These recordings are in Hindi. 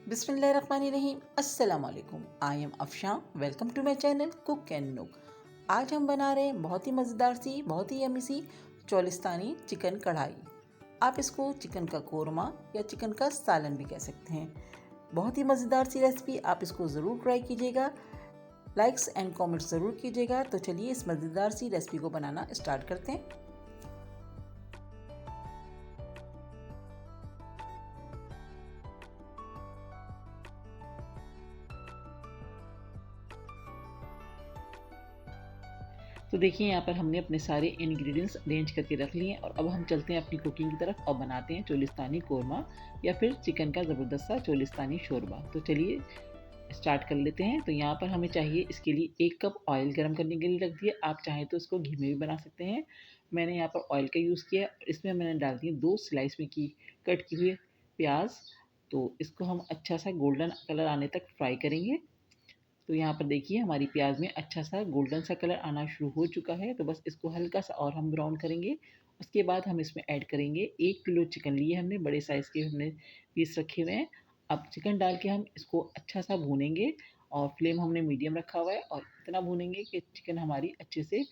बिस्मिल्लाहिर्रहमानिर्रहीम। अस्सलाम वालेकुम। I am Afshan. Welcome to my channel cook and nook. आज हम बना रहे हैं बहुत ही मज़ेदार सी, बहुत ही यमी सी चोलिस्तानी चिकन कढ़ाई। आप इसको चिकन का कोरमा या चिकन का सालन भी कह सकते हैं। बहुत ही मज़ेदार सी रेसिपी, आप इसको ज़रूर ट्राई कीजिएगा। लाइक्स एंड कमेंट्स ज़रूर कीजिएगा। तो चलिए इस मज़ेदार सी रेसिपी को बनाना स्टार्ट करते हैं। तो देखिए यहाँ पर हमने अपने सारे इंग्रेडिएंट्स अरेंज करके रख लिए हैं और अब हम चलते हैं अपनी कुकिंग की तरफ और बनाते हैं चोलिस्तानी कोरमा या फिर चिकन का ज़बरदस्त सा चोलिस्तानी शोरबा। तो चलिए स्टार्ट कर लेते हैं। तो यहाँ पर हमें चाहिए इसके लिए 1 कप ऑयल गर्म करने के लिए रख दिया। आप चाहें तो इसको घी में भी बना सकते हैं। मैंने यहाँ पर ऑयल का यूज़ किया। इसमें मैंने डाल दिए 2 स्लाइस में की कट किए हुए प्याज। तो इसको हम अच्छा सा गोल्डन कलर आने तक फ्राई करेंगे। तो यहाँ पर देखिए हमारी प्याज में अच्छा सा गोल्डन सा कलर आना शुरू हो चुका है। तो बस इसको हल्का सा और हम ब्राउन करेंगे। उसके बाद हम इसमें ऐड करेंगे 1 किलो चिकन लिए हमने, बड़े साइज़ के हमने पीस रखे हुए हैं। अब चिकन डाल के हम इसको अच्छा सा भूनेंगे और फ्लेम हमने मीडियम रखा हुआ है और इतना भूनेंगे कि चिकन हमारी अच्छे से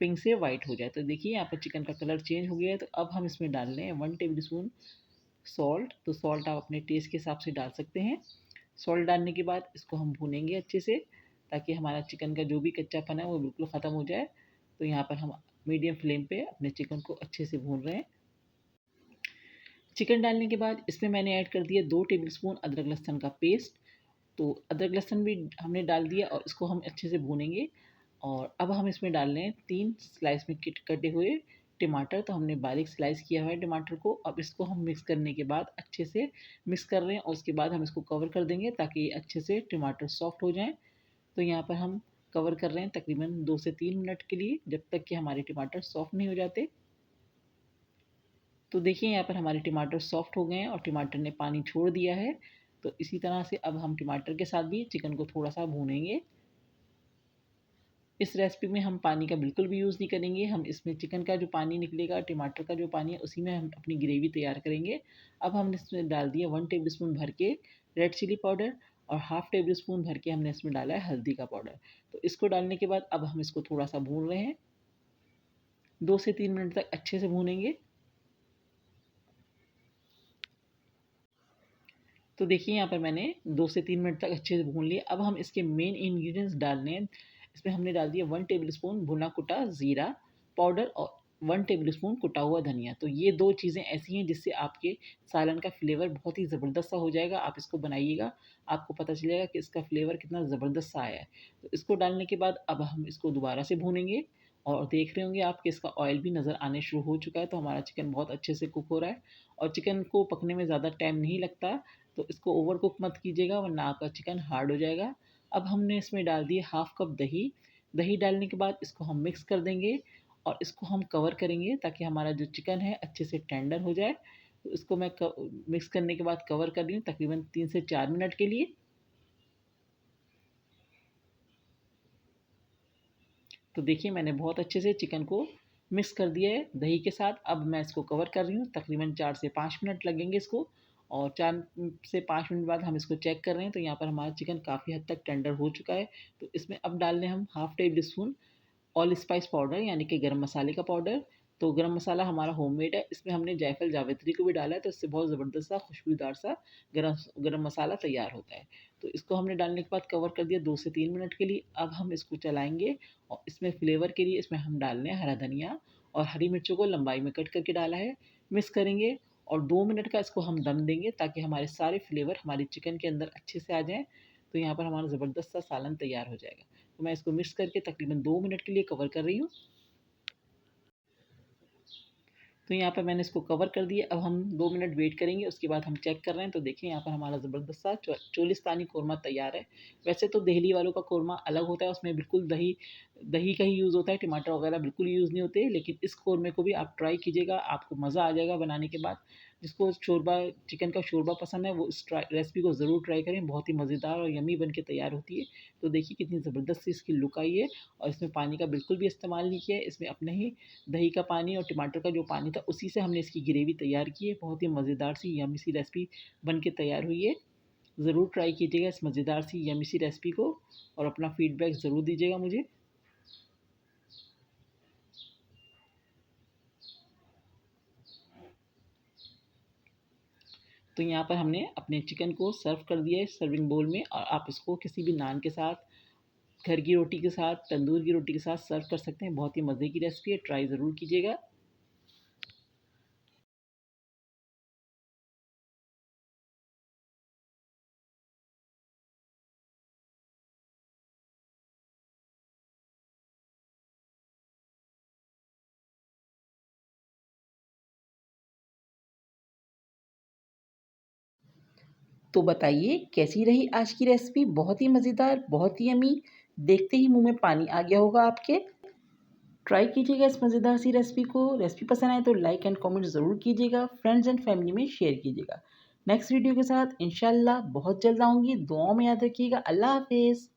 पिंक से वाइट हो जाए। तो देखिए यहाँ पर चिकन का कलर चेंज हो गया है। तो अब हम इसमें डाल रहे हैं 1 टेबल स्पून सॉल्ट। तो सॉल्ट आप अपने टेस्ट के हिसाब से डाल सकते हैं। सॉल्ट डालने के बाद इसको हम भूनेंगे अच्छे से, ताकि हमारा चिकन का जो भी कच्चापन है वो बिल्कुल ख़त्म हो जाए। तो यहाँ पर हम मीडियम फ्लेम पे अपने चिकन को अच्छे से भून रहे हैं। चिकन डालने के बाद इसमें मैंने ऐड कर दिया 2 टेबल स्पून अदरक लहसुन का पेस्ट। तो अदरक लहसुन भी हमने डाल दिया और इसको हम अच्छे से भूनेंगे। और अब हम इसमें डाल रहे हैं 3 स्लाइस में कटे हुए टमाटर। तो हमने बारीक स्लाइस किया हुआ है टमाटर को। अब इसको हम मिक्स करने के बाद अच्छे से मिक्स कर रहे हैं और उसके बाद हम इसको कवर कर देंगे ताकि ये अच्छे से टमाटर सॉफ्ट हो जाएँ। तो यहाँ पर हम कवर कर रहे हैं तकरीबन 2 से 3 मिनट के लिए, जब तक कि हमारे टमाटर सॉफ्ट नहीं हो जाते। तो देखिए यहाँ पर हमारे टमाटर सॉफ्ट हो गए हैं और टमाटर ने पानी छोड़ दिया है। तो इसी तरह से अब हम टमाटर के साथ भी चिकन को थोड़ा-सा भूनेंगे। इस रेसिपी में हम पानी का बिल्कुल भी यूज़ नहीं करेंगे। हम इसमें चिकन का जो पानी निकलेगा, टमाटर का जो पानी है, उसी में हम अपनी ग्रेवी तैयार करेंगे। अब हमने इसमें डाल दिया 1 टेबल स्पून भर के रेड चिली पाउडर और हाफ़ टेबल स्पून भर के हमने इसमें डाला है हल्दी का पाउडर। तो इसको डालने के बाद अब हम इसको थोड़ा-सा भून रहे हैं। 2 से 3 मिनट तक अच्छे से भूनेंगे। तो देखिए यहाँ पर मैंने 2 से 3 मिनट तक अच्छे से भून लिए। अब हम इसके मेन इंग्रीडिएंट्स डालने हैं। इसमें हमने डाल दिया 1 टेबल स्पून भुना कुटा ज़ीरा पाउडर और 1 टेबल स्पून कुटा हुआ धनिया। तो ये 2 चीज़ें ऐसी हैं जिससे आपके सालन का फ्लेवर बहुत ही ज़बरदस्त सा हो जाएगा। आप इसको बनाइएगा, आपको पता चलेगा कि इसका फ्लेवर कितना ज़बरदस्त सा आया है। तो इसको डालने के बाद अब हम इसको दोबारा से भूनेंगे और देख रहे होंगे आप कि इसका ऑयल भी नज़र आने शुरू हो चुका है। तो हमारा चिकन बहुत अच्छे से कुक हो रहा है और चिकन को पकने में ज़्यादा टाइम नहीं लगता। तो इसको ओवर कुक मत कीजिएगा वरना आपका चिकन हार्ड हो जाएगा। अब हमने इसमें डाल दिए हाफ़ कप दही। दही डालने के बाद इसको हम मिक्स कर देंगे और इसको हम कवर करेंगे ताकि हमारा जो चिकन है अच्छे से टेंडर हो जाए। तो इसको मैं मिक्स करने के बाद कवर कर रही हूँ तकरीबन 3 से 4 मिनट के लिए। तो देखिए मैंने बहुत अच्छे से चिकन को मिक्स कर दिया है दही के साथ। अब मैं इसको कवर कर रही हूँ, तकरीबन 4 से 5 मिनट लगेंगे इसको। और 4 से 5 मिनट बाद हम इसको चेक कर रहे हैं तो यहाँ पर हमारा चिकन काफ़ी हद तक टेंडर हो चुका है। तो इसमें अब डाल रहे हैं हम half table spoon all spice powder यानी कि गरम मसाले का पाउडर। तो गरम मसाला हमारा होममेड है। इसमें हमने जायफल जावित्री को भी डाला है, तो इससे बहुत ज़बरदस्त सा खुशबूदार सा गरम गरम मसाला तैयार होता है। तो इसको हमने डालने के बाद कवर कर दिया 2 से 3 मिनट के लिए। अब हम इसको चलाएँगे और इसमें फ्लेवर के लिए इसमें हम डाल रहे हैं हरा धनिया और हरी मिर्चों को लंबाई में कट करके डाला है। मिक्स करेंगे और 2 मिनट का इसको हम दम देंगे ताकि हमारे सारे फ्लेवर हमारे चिकन के अंदर अच्छे से आ जाएँ। तो यहाँ पर हमारा ज़बरदस्त सा सालन तैयार हो जाएगा। तो मैं इसको मिक्स करके तकरीबन 2 मिनट के लिए कवर कर रही हूँ। तो यहाँ पर मैंने इसको कवर कर दिया। अब हम 2 मिनट वेट करेंगे, उसके बाद हम चेक कर रहे हैं। तो देखिए यहाँ पर हमारा ज़बरदस्त सा चोलिस्तानी कोरमा तैयार है। वैसे तो दिल्ली वालों का कोरमा अलग होता है, उसमें बिल्कुल दही दही का ही यूज़ होता है, टमाटर वगैरह बिल्कुल यूज़ नहीं होते। लेकिन इस कोरमे को भी आप ट्राई कीजिएगा, आपको मज़ा आ जाएगा बनाने के बाद। जिसको शोरबा चिकन का शोरबा पसंद है वो इस रेसिपी को ज़रूर ट्राई करें, बहुत ही मज़ेदार और यम्मी बन के तैयार होती है। तो देखिए कितनी ज़बरदस्त सी इसकी लुक आई है और इसमें पानी का बिल्कुल भी इस्तेमाल नहीं किया है। इसमें अपने ही दही का पानी और टमाटर का जो पानी था उसी से हमने इसकी ग्रेवी तैयार की है। बहुत ही मज़ेदार सी यम्मी सी रेसिपी बन के तैयार हुई है। ज़रूर ट्राई कीजिएगा इस मज़ेदार सी यमी सी रेसिपी को और अपना फीडबैक ज़रूर दीजिएगा मुझे। तो यहाँ पर हमने अपने चिकन को सर्व कर दिया है सर्विंग बोल में, और आप इसको किसी भी नान के साथ, घर की रोटी के साथ, तंदूर की रोटी के साथ सर्व कर सकते हैं। बहुत ही मज़े की रेसिपी है, ट्राई ज़रूर कीजिएगा। तो बताइए कैसी रही आज की रेसिपी? बहुत ही मज़ेदार, बहुत ही यम्मी, देखते ही मुँह में पानी आ गया होगा आपके। ट्राई कीजिएगा इस मज़ेदार सी रेसिपी को। रेसिपी पसंद आए तो लाइक एंड कमेंट ज़रूर कीजिएगा, फ्रेंड्स एंड फैमिली में शेयर कीजिएगा। नेक्स्ट वीडियो के साथ इंशाल्लाह बहुत जल्द आऊँगी। दुआओं में याद रखिएगा। अल्लाह हाफ़िज़।